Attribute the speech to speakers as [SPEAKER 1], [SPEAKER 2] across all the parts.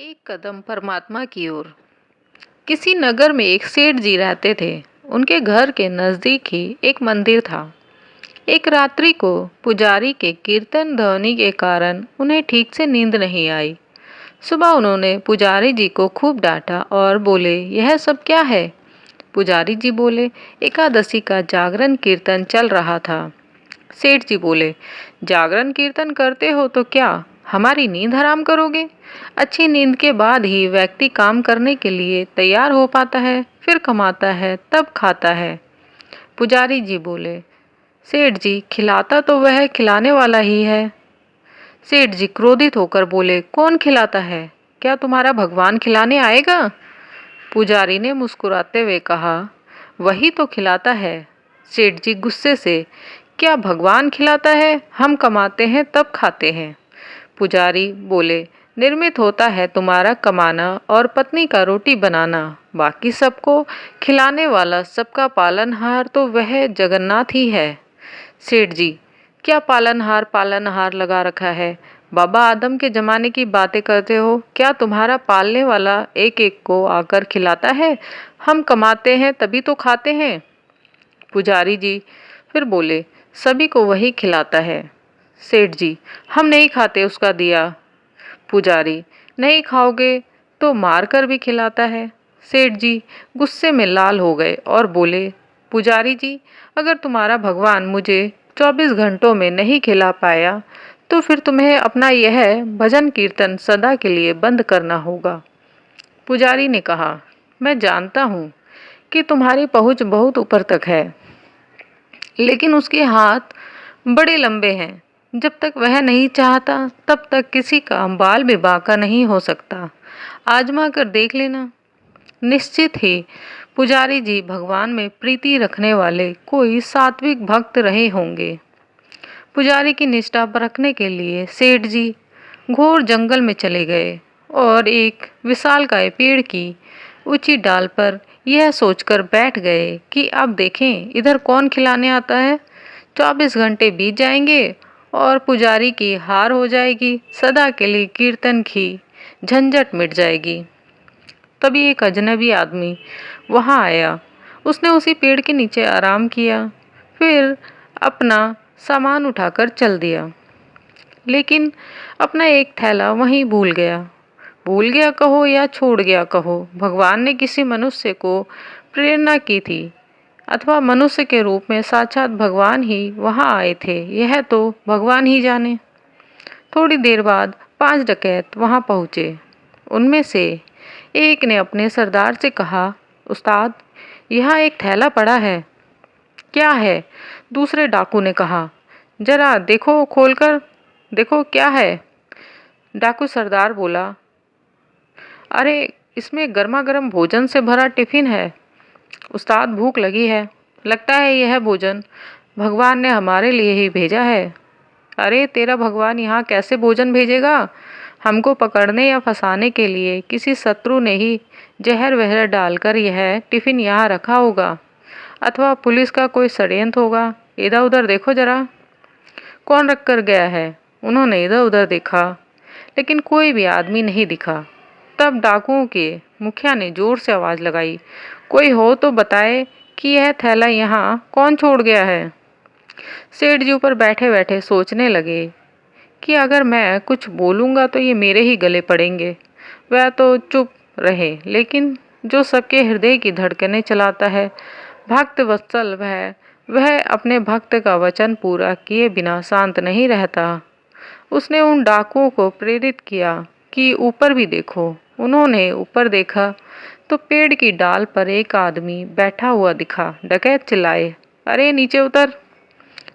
[SPEAKER 1] एक कदम परमात्मा की ओर। किसी नगर में एक सेठ जी रहते थे। उनके घर के नजदीक ही एक मंदिर था। एक रात्रि को पुजारी के कीर्तन ध्वनि के कारण उन्हें ठीक से नींद नहीं आई। सुबह उन्होंने पुजारी जी को खूब डांटा और बोले, यह सब क्या है? पुजारी जी बोले, एकादशी का जागरण कीर्तन चल रहा था। सेठ जी बोले, जागरण कीर्तन करते हो तो क्या हमारी नींद हराम करोगे? अच्छी नींद के बाद ही व्यक्ति काम करने के लिए तैयार हो पाता है, फिर कमाता है, तब खाता है। पुजारी जी बोले, सेठ जी, खिलाता तो वह खिलाने वाला ही है। सेठ जी क्रोधित होकर बोले, कौन खिलाता है? क्या तुम्हारा भगवान खिलाने आएगा? पुजारी ने मुस्कुराते हुए कहा, वही तो खिलाता है। सेठ जी गुस्से से, क्या भगवान खिलाता है? हम कमाते हैं तब खाते हैं। पुजारी बोले, निर्मित होता है तुम्हारा कमाना और पत्नी का रोटी बनाना, बाकी सबको खिलाने वाला, सबका पालनहार तो वह जगन्नाथ ही है। सेठ जी, क्या पालनहार पालनहार लगा रखा है? बाबा आदम के जमाने की बातें करते हो? क्या तुम्हारा पालने वाला एक एक को आकर खिलाता है? हम कमाते हैं तभी तो खाते हैं। पुजारी जी फिर बोले, सभी को वही खिलाता है। सेठ जी, हम नहीं खाते उसका दिया। पुजारी, नहीं खाओगे तो मार कर भी खिलाता है। सेठ जी गुस्से में लाल हो गए और बोले, पुजारी जी, अगर तुम्हारा भगवान मुझे 24 घंटों में नहीं खिला पाया तो फिर तुम्हें अपना यह भजन कीर्तन सदा के लिए बंद करना होगा। पुजारी ने कहा, मैं जानता हूँ कि तुम्हारी पहुँच बहुत ऊपर तक है, लेकिन उसके हाथ बड़े लंबे हैं। जब तक वह नहीं चाहता तब तक किसी का बाल भी बांका नहीं हो सकता। आजमा कर देख लेना। निश्चित ही पुजारी जी भगवान में प्रीति रखने वाले कोई सात्विक भक्त रहे होंगे। पुजारी की निष्ठा परखने के लिए सेठ जी घोर जंगल में चले गए और एक विशालकाय पेड़ की ऊंची डाल पर यह सोचकर बैठ गए कि अब देखें इधर कौन खिलाने आता है। 24 घंटे बीत जाएंगे और पुजारी की हार हो जाएगी, सदा के लिए कीर्तन की झंझट मिट जाएगी। तभी एक अजनबी आदमी वहां आया। उसने उसी पेड़ के नीचे आराम किया, फिर अपना सामान उठाकर चल दिया, लेकिन अपना एक थैला वहीं भूल गया। भूल गया कहो या छोड़ गया कहो, भगवान ने किसी मनुष्य को प्रेरणा की थी, अथवा मनुष्य के रूप में साक्षात भगवान ही वहां आए थे, यह तो भगवान ही जाने। थोड़ी देर बाद 5 डकैत वहां पहुंचे। उनमें से एक ने अपने सरदार से कहा, उस्ताद, यहाँ एक थैला पड़ा है। क्या है? दूसरे डाकू ने कहा, जरा देखो, खोलकर देखो क्या है। डाकू सरदार बोला, अरे इसमें गर्मा गर्म भोजन से भरा टिफिन है। उस्ताद, भूख लगी है, लगता है यह भोजन भगवान ने हमारे लिए ही भेजा है। अरे तेरा भगवान यहाँ कैसे भोजन भेजेगा? हमको पकड़ने या फंसाने के लिए किसी शत्रु ने ही जहर वहर डालकर यह टिफिन यहाँ रखा होगा, अथवा पुलिस का कोई षड्यंत्र होगा। इधर उधर देखो जरा, कौन रख कर गया है? उन्होंने इधर उधर देखा, लेकिन कोई भी आदमी नहीं दिखा। तब डाकुओं के मुखिया ने जोर से आवाज लगाई, कोई हो तो बताए कि यह थैला यहाँ कौन छोड़ गया है। सेठ जी ऊपर बैठे बैठे सोचने लगे कि अगर मैं कुछ बोलूँगा तो ये मेरे ही गले पड़ेंगे। वह तो चुप रहे, लेकिन जो सबके हृदय की धड़कनें चलाता है, भक्त वत्सल वह अपने भक्त का वचन पूरा किए बिना शांत नहीं रहता। उसने उन डाकुओं को प्रेरित किया कि ऊपर भी देखो। उन्होंने ऊपर देखा तो पेड़ की डाल पर एक आदमी बैठा हुआ दिखा। डकैत चिल्लाए, अरे नीचे उतर।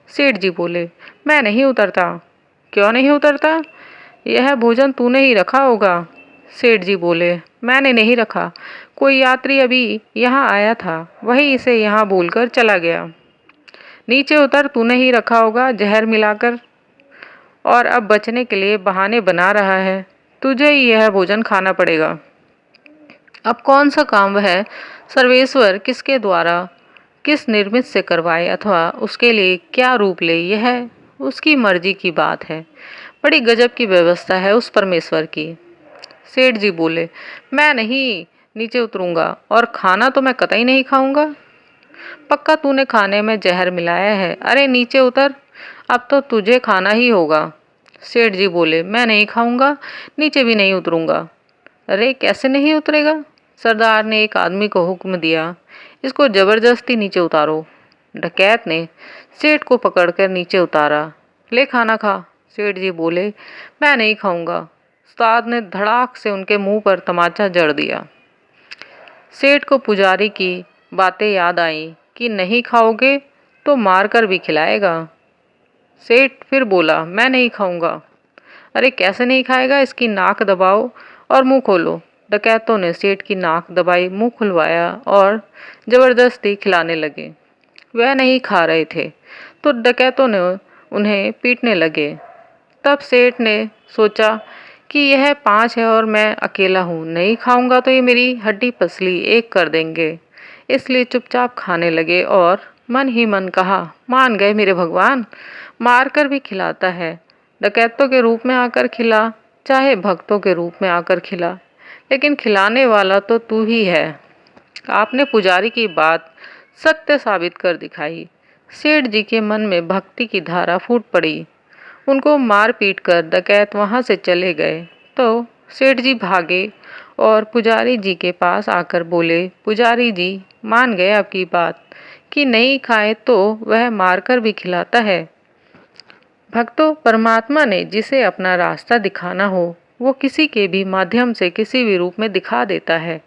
[SPEAKER 1] सेठ जी बोले, मैं नहीं उतरता। क्यों नहीं उतरता? यह भोजन तूने ही रखा होगा। सेठ जी बोले, मैंने नहीं रखा, कोई यात्री अभी यहाँ आया था, वही इसे यहाँ भूलकर चला गया। नीचे उतर, तूने ही रखा होगा जहर मिलाकर, और अब बचने के लिए बहाने बना रहा है। तुझे ही यह भोजन खाना पड़ेगा। अब कौन सा काम वह सर्वेश्वर किसके द्वारा किस निर्मित से करवाए, अथवा उसके लिए क्या रूप ले, यह उसकी मर्जी की बात है। बड़ी गजब की व्यवस्था है उस परमेश्वर की। सेठ जी बोले, मैं नहीं नीचे उतरूंगा और खाना तो मैं कतई नहीं खाऊंगा। पक्का तूने खाने में जहर मिलाया है। अरे नीचे उतर, अब तो तुझे खाना ही होगा। सेठ जी बोले, मैं नहीं खाऊंगा, नीचे भी नहीं उतरूंगा। अरे कैसे नहीं उतरेगा? सरदार ने एक आदमी को हुक्म दिया, इसको जबरदस्ती नीचे उतारो। डकैत ने सेठ को पकड़कर नीचे उतारा। ले खाना खा। सेठ जी बोले, मैं नहीं खाऊंगा। उस्ताद ने धड़ाक से उनके मुंह पर तमाचा जड़ दिया। सेठ को पुजारी की बातें याद आईं कि नहीं खाओगे तो मार कर भी खिलाएगा। सेठ फिर बोला, मैं नहीं खाऊंगा। अरे कैसे नहीं खाएगा? इसकी नाक दबाओ और मुंह खोलो। डकैतों ने सेठ की नाक दबाई, मुंह खुलवाया और जबरदस्ती खिलाने लगे। वह नहीं खा रहे थे तो डकैतों ने उन्हें पीटने लगे। तब सेठ ने सोचा कि यह 5 है और मैं अकेला हूँ, नहीं खाऊंगा तो ये मेरी हड्डी पसली एक कर देंगे। इसलिए चुपचाप खाने लगे और मन ही मन कहा, मान गए मेरे भगवान, मार कर भी खिलाता है। डकैतों के रूप में आकर खिला, चाहे भक्तों के रूप में आकर खिला, लेकिन खिलाने वाला तो तू ही है। आपने पुजारी की बात सत्य साबित कर दिखाई। सेठ जी के मन में भक्ति की धारा फूट पड़ी। उनको मार पीट कर डकैत वहां से चले गए तो सेठ जी भागे और पुजारी जी के पास आकर बोले, पुजारी जी मान गए आपकी बात कि नहीं खाए तो वह मारकर भी खिलाता है। भक्तों, परमात्मा ने जिसे अपना रास्ता दिखाना हो वो किसी के भी माध्यम से किसी भी रूप में दिखा देता है।